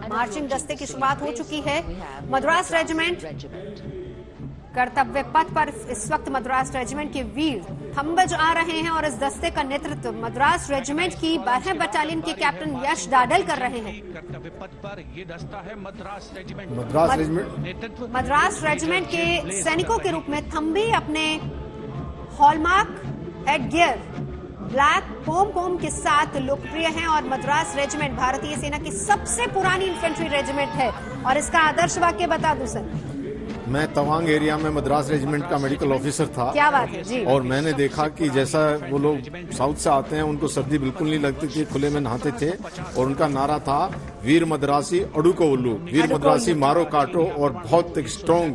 Marching दस्ते की शुरुआत हो चुकी है। मद्रास रेजिमेंट कर्तव्य पथ पर इस वक्त मद्रास रेजिमेंट के वीर थम्बज आ रहे हैं और इस दस्ते का नेतृत्व मद्रास रेजिमेंट की 12 बटालियन के कैप्टन यश डाडल कर रहे हैं। कर्तव्य पथ पर ये दस्ता है मद्रास रेजिमेंट के सैनिकों के रूप में थम्बी अपने हॉलमार्क हेडगियर ब्लैक पोम के साथ लोकप्रिय हैं और मद्रास रेजिमेंट भारतीय सेना की सबसे पुरानी इन्फेंट्री रेजिमेंट है। और इसका आदर्श वाक्य बता दूं सर। मैं तवांग एरिया में मद्रास रेजिमेंट का मेडिकल ऑफिसर था। क्या बात है जी। और मैंने देखा कि जैसा वो लोग साउथ से आते हैं उनको सर्दी बिल्कुल नहीं लगती थी, खुले में नहाते थे और उनका नारा था वीर मद्रासी अडू को उल्लू, वीर मद्रासी मारो काटो। और बहुत स्ट्रॉन्ग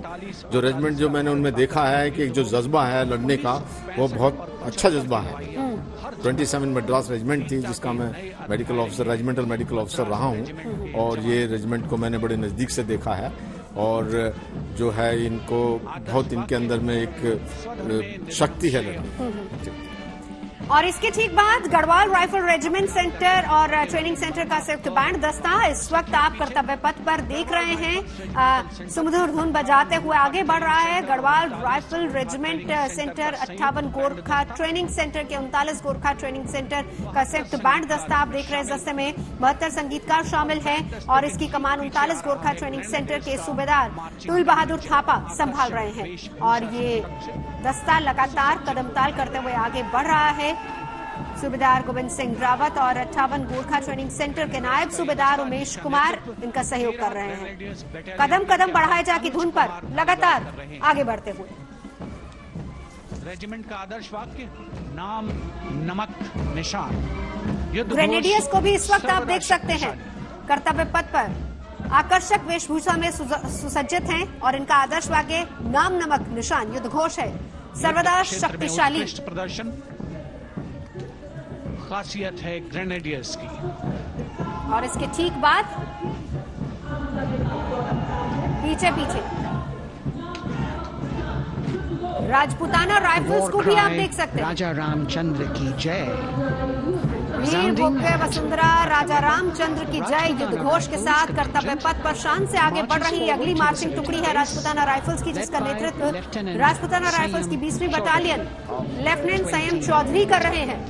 जो रेजिमेंट जो मैंने उनमें देखा है कि जो जज्बा है लड़ने का वो बहुत अच्छा जज्बा है। 27 मद्रास रेजिमेंट थी जिसका मैं medical officer regimental medical officer रहा हूं और ये रेजिमेंट को मैंने बड़े नजदीक से देखा है। और जो है इनको बहुत इनके अंदर में एक शक्ति है लड़ना। और इसके ठीक बाद गढ़वाल राइफल रेजिमेंट सेंटर और ट्रेनिंग सेंटर का संयुक्त बैंड दस्ता इस वक्त आप कर्तव्य पथ पर देख रहे हैं सुमधुर धुन बजाते हुए आगे बढ़ रहा है। Garhwal rifle regiment centre 58 Gorkha training centre के 39 गोरखा ट्रेनिंग सेंटर का संयुक्त बैंड दस्ता आप देख रहे हैं। इस दस्ते में 72 संगीतकार शामिल हैं और इसकी कमान 39 गोरखा ट्रेनिंग सेंटर के सूबेदार टूल बहादुर थापा संभाल रहे हैं। और ये दस्ता लगातार कदमताल करते हुए आगे बढ़ रहा है। सूबेदार गोविंद सिंह रावत और 58 गोरखा ट्रेनिंग सेंटर के नायब सूबेदार उमेश कुमार इनका सहयोग कर रहे हैं। कदम कदम बढ़ाए जा की धुन पर लगातार आगे बढ़ते हुए। रेजिमेंट का आदर्श वाक्य नाम नमक निशान। ग्रेनेडियर्स को भी इस वक्त आप देख सकते हैं कर्तव्य पथ पर आकर्षक वेशभूषा में सुसज्जित हैं और इनका आदर्श वाक्य नाम नमक निशान युद्ध घोष है। सर्वदा शक्तिशाली प्रदर्शन खासियत है ग्रेनेडियर्स की। और इसके ठीक बाद पीछे राजपूताना राइफल्स को भी आप देख सकते हैं। राजा रामचंद्र की जय। वीर भोगे वसुंधरा राजा रामचंद्र की जय युद्ध घोष के साथ कर्तव्य पथ पर शान से आगे बढ़ रही अगली मार्चिंग टुकड़ी है राजपूताना राइफल्स की, जिसका नेतृत्व राजपूताना राइफल्स की 20वीं बटालियन लेफ्टिनेंट संयम चौधरी कर रहे हैं।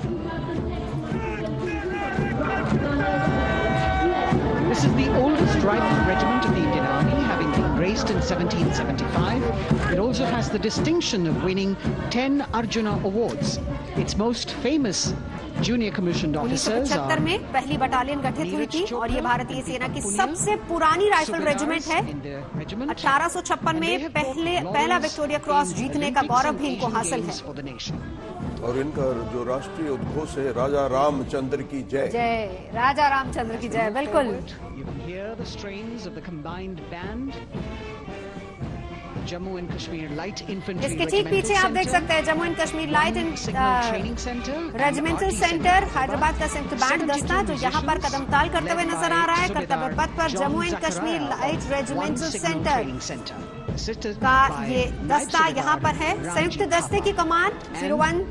This is the oldest rifle regiment of the Indian Army, having been raised in 1775. It also has the distinction of winning 10 Arjuna Awards. Its most famous junior commissioned officers are 1975 में पहली battalion गठित हुई थी और ये भारतीय सेना की सबसे पुरानी राइफल रेजिमेंट है। 1856 में पहला विक्टोरिया क्रॉस जीतने का गौरव भी इनको हासिल है। और इनका जो राष्ट्रीय उद्घोष है राजा रामचंद्र की जय। जय राजा रामचंद्र की जय। बिल्कुल Jammu and Kashmir light infantry. इसके ठीक पीछे आप देख सकते हैं Jammu and Kashmir light regimental centre Hyderabad का संयुक्त बैंड दस्ता जो यहाँ पर कदमताल करते हुए नजर आ रहा है। कर्तव्य पथ पर Jammu and Kashmir light regimental centre का ये दस्ता यहाँ पर है। संयुक्त दस्ते की कमान 01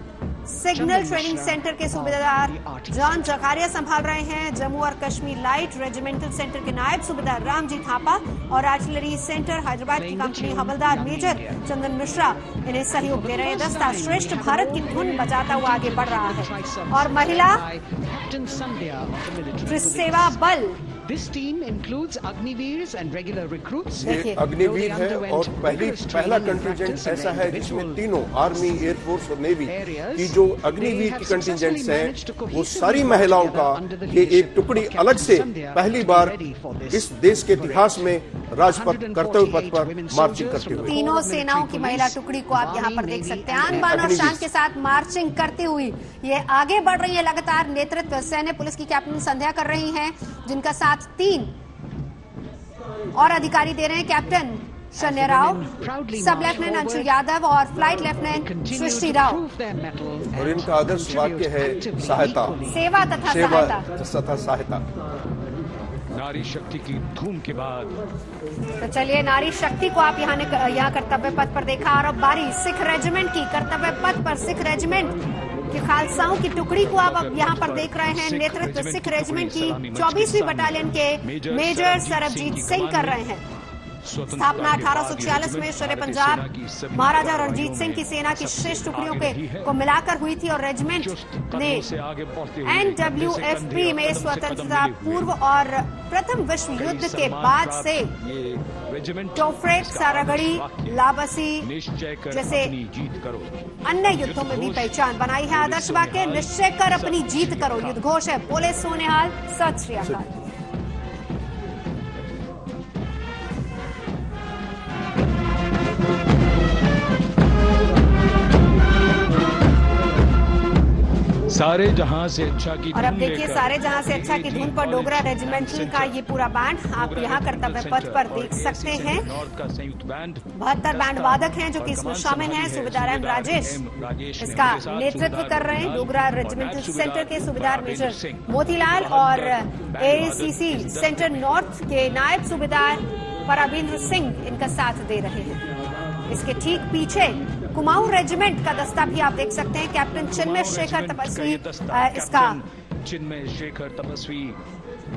सिग्नल ट्रेनिंग सेंटर के सूबेदार जॉन जकारिया संभाल रहे हैं। जम्मू और कश्मीर लाइट रेजिमेंटल सेंटर के नायब सूबेदार रामजी थापा और आर्टिलरी सेंटर हैदराबाद की कंपनी हवलदार मेजर चंदन मिश्रा इन्हें सहयोग दे रहे हैं। दस्ता श्रेष्ठ भारत की धुन बजाता हुआ आगे बढ़ रहा है। और महिला सेवा बल This team includes Agniveers and regular recruits. ये अग्निवीर है और पहला कंटिजेंट ऐसा है जिसमें तीनों आर्मी, एयरफोर्स और नेवी की जो अग्निवीर की कंटिजेंट्स हैं वो सारी महिलाओं का ये एक टुकड़ी अलग से पहली बार इस देश के इतिहास में राजपथ कर्तव्य पथ पर मार्चिंग करते हुए। तीनों सेनाओं की महिला टुकड़ी को आप यहाँ पर देख सकते हैं आन बान और शान के साथ मार्चिंग करती हुई ये आगे बढ़ रही है। लगातार नेतृत्व सैन्य पुलिस की कैप्टन संध्या कर रही हैं जिनका साथ 3 और अधिकारी दे रहे हैं। कैप्टन शन्य राव, सब लेफ्टिनेंट अंशु यादव और फ्लाइट लेफ्टिनेंट सृष्टि राव। और इनका आदर्श वाक्य है सहायता, सेवा तथा सहायता। नारी शक्ति की धूम के बाद तो चलिए नारी शक्ति को आप यहाँ कर्तव्य पथ पर देखा। और अब बारी सिख रेजिमेंट की। कर्तव्य पथ पर सिख रेजिमेंट कि खालसाओं की टुकड़ी को आप अब यहाँ पर देख रहे हैं। नेतृत्व सिख रेजिमेंट की 24वीं बटालियन के मेजर सरबजीत सिंह कर रहे हैं। स्थापना 1846 में शेरे पंजाब महाराजा रणजीत सिंह की सेना की शेष टुकड़ियों को मिलाकर हुई थी और रेजिमेंट ने NWFP में स्वतंत्रता पूर्व और प्रथम विश्व युद्ध के बाद से टोफरेट, सारागढ़ी, लाबसी जैसे अन्य युद्धों में भी पहचान बनाई है। आदर्श वाक्य निश्चय कर अपनी जीत करो युद्ध घोष है। बोले सोनेहाल, सत श्री अकाल। सारे जहां से अच्छा की और अब देखिए सारे जहां से अच्छा की धुन पर डोगरा रेजिमेंटल का ये पूरा बैंड आप यहाँ कर्तव्य पथ पर देख सकते हैं। 72 बैंड वादक हैं जो कि इसमें शामिल हैं। सूबेदार एम राजेश इसका नेतृत्व कर रहे हैं। डोगरा रेजिमेंटल सेंटर के सूबेदार मेजर मोतीलाल और ACC सेंटर नॉर्थ के नायब सूबेदार पराबिंद्र सिंह इनका साथ दे रहे हैं। इसके ठीक पीछे कुमाऊं रेजिमेंट का दस्ता भी आप देख सकते हैं। कैप्टन चिन्मय शेखर तपस्वी इसका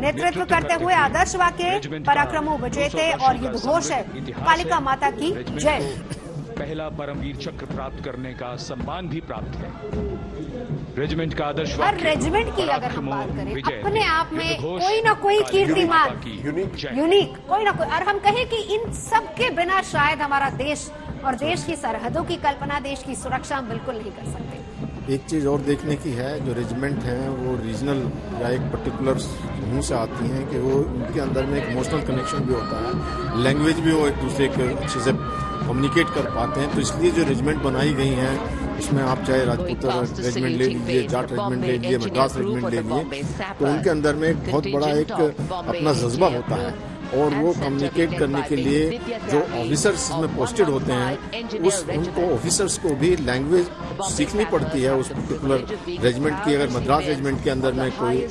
नेतृत्व करते हुए। आदर्श वाक्य पराक्रमो विजेते और युद्ध घोष है कालिका माता की जय। पहला परमवीर चक्र प्राप्त करने का सम्मान भी प्राप्त है। रेजिमेंट का आदर्श हर रेजिमेंट की अगर हम बात करें अपने आप में कोई ना कोई कीर्तिमान यूनिक कोई ना कोई, और हम कहें कि इन सब के बिना शायद हमारा देश और देश की सरहदों की कल्पना, देश की सुरक्षा हम बिल्कुल नहीं कर सकते। एक चीज और देखने की है, जो रेजिमेंट हैं वो रीजनल या एक पर्टिकुलर समूह से आती हैं कि वो उनके अंदर में एक इमोशनल कनेक्शन भी होता है, लैंग्वेज भी वो एक दूसरे के अच्छे से कम्युनिकेट कर पाते हैं। तो इसलिए जो रेजिमेंट बनाई गई हैं उसमें आप चाहे राजपूत रेजिमेंट ले लीजिए, जाट रेजिमेंट ले लीजिए, मद्रास रेजिमेंट ले लीजिए, तो उनके अंदर में एक बहुत बड़ा एक अपना जज्बा होता है और वो कम्युनिकेट करने के लिए जो ऑफिसर्स में पोस्टेड होते हैं उनको ऑफिसर्स को भी लैंग्वेज सीखनी पड़ती है उस पर्टिकुलर रेजिमेंट की। अगर मद्रास रेजिमेंट के अंदर में कोई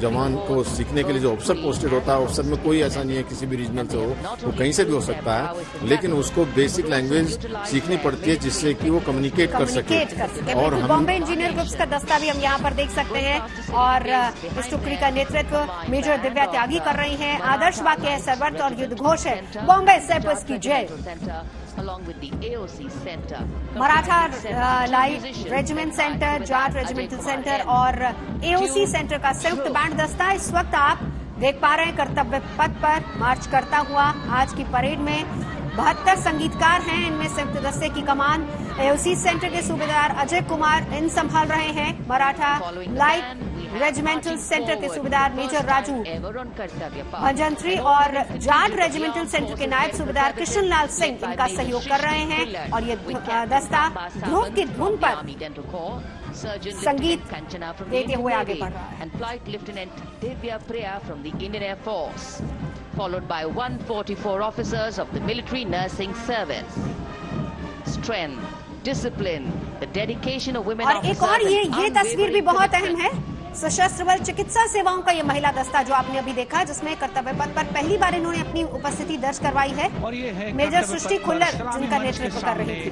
जवान को सीखने के लिए जो ऑफिसर पोस्टेड होता है, ऑफिसर में कोई ऐसा नहीं है किसी भी रीजनल से हो, वो कहीं से भी हो सकता है, लेकिन उसको बेसिक लैंग्वेज सीखनी पड़ती है जिससे कि वो कम्युनिकेट कर सके। और बॉम्बे इंजीनियर ग्रुप्स का दस्ता भी हम यहाँ पर देख सकते हैं और इस टुकड़ी का नेतृत्व मेजर दिव्या त्यागी कर रही हैं। आदर्श वाक्य सर्वत्र और युद्ध घोष है बॉम्बे सैपर्स की जय। Maratha light regiment centre, Jat regimental centre और AOC सेंटर का संयुक्त बैंड दस्ता इस वक्त आप देख पा रहे हैं कर्तव्य पथ पर मार्च करता हुआ। आज की परेड में 72 संगीतकार हैं। इनमें संयुक्त दस्ते की कमान AOC सेंटर के सूबेदार अजय कुमार इन संभाल रहे हैं। मराठा लाइट रेजिमेंटल सेंटर के सूबेदार मेजर राजू भजंत्री और जाट रेजिमेंटल सेंटर के नायब सूबेदार कृष्ण लाल सिंह इनका सहयोग कर रहे हैं। और ये दस्ता ध्रुव की धुन पर संगीत देते हुए आगे बढ़ रहा है। Followed by 144 officers of the military nursing service. Strength, discipline, the dedication of women और एक और ये तस्वीर भी बहुत अहम है। सशस्त्र बल चिकित्सा सेवाओं का ये महिला दस्ता जो आपने अभी देखा, जिसमें कर्तव्य पथ पर पहली बार इन्होंने अपनी उपस्थिति दर्ज करवाई है। मेजर सृष्टि खुल्लर जिनका नेतृत्व कर रही थी।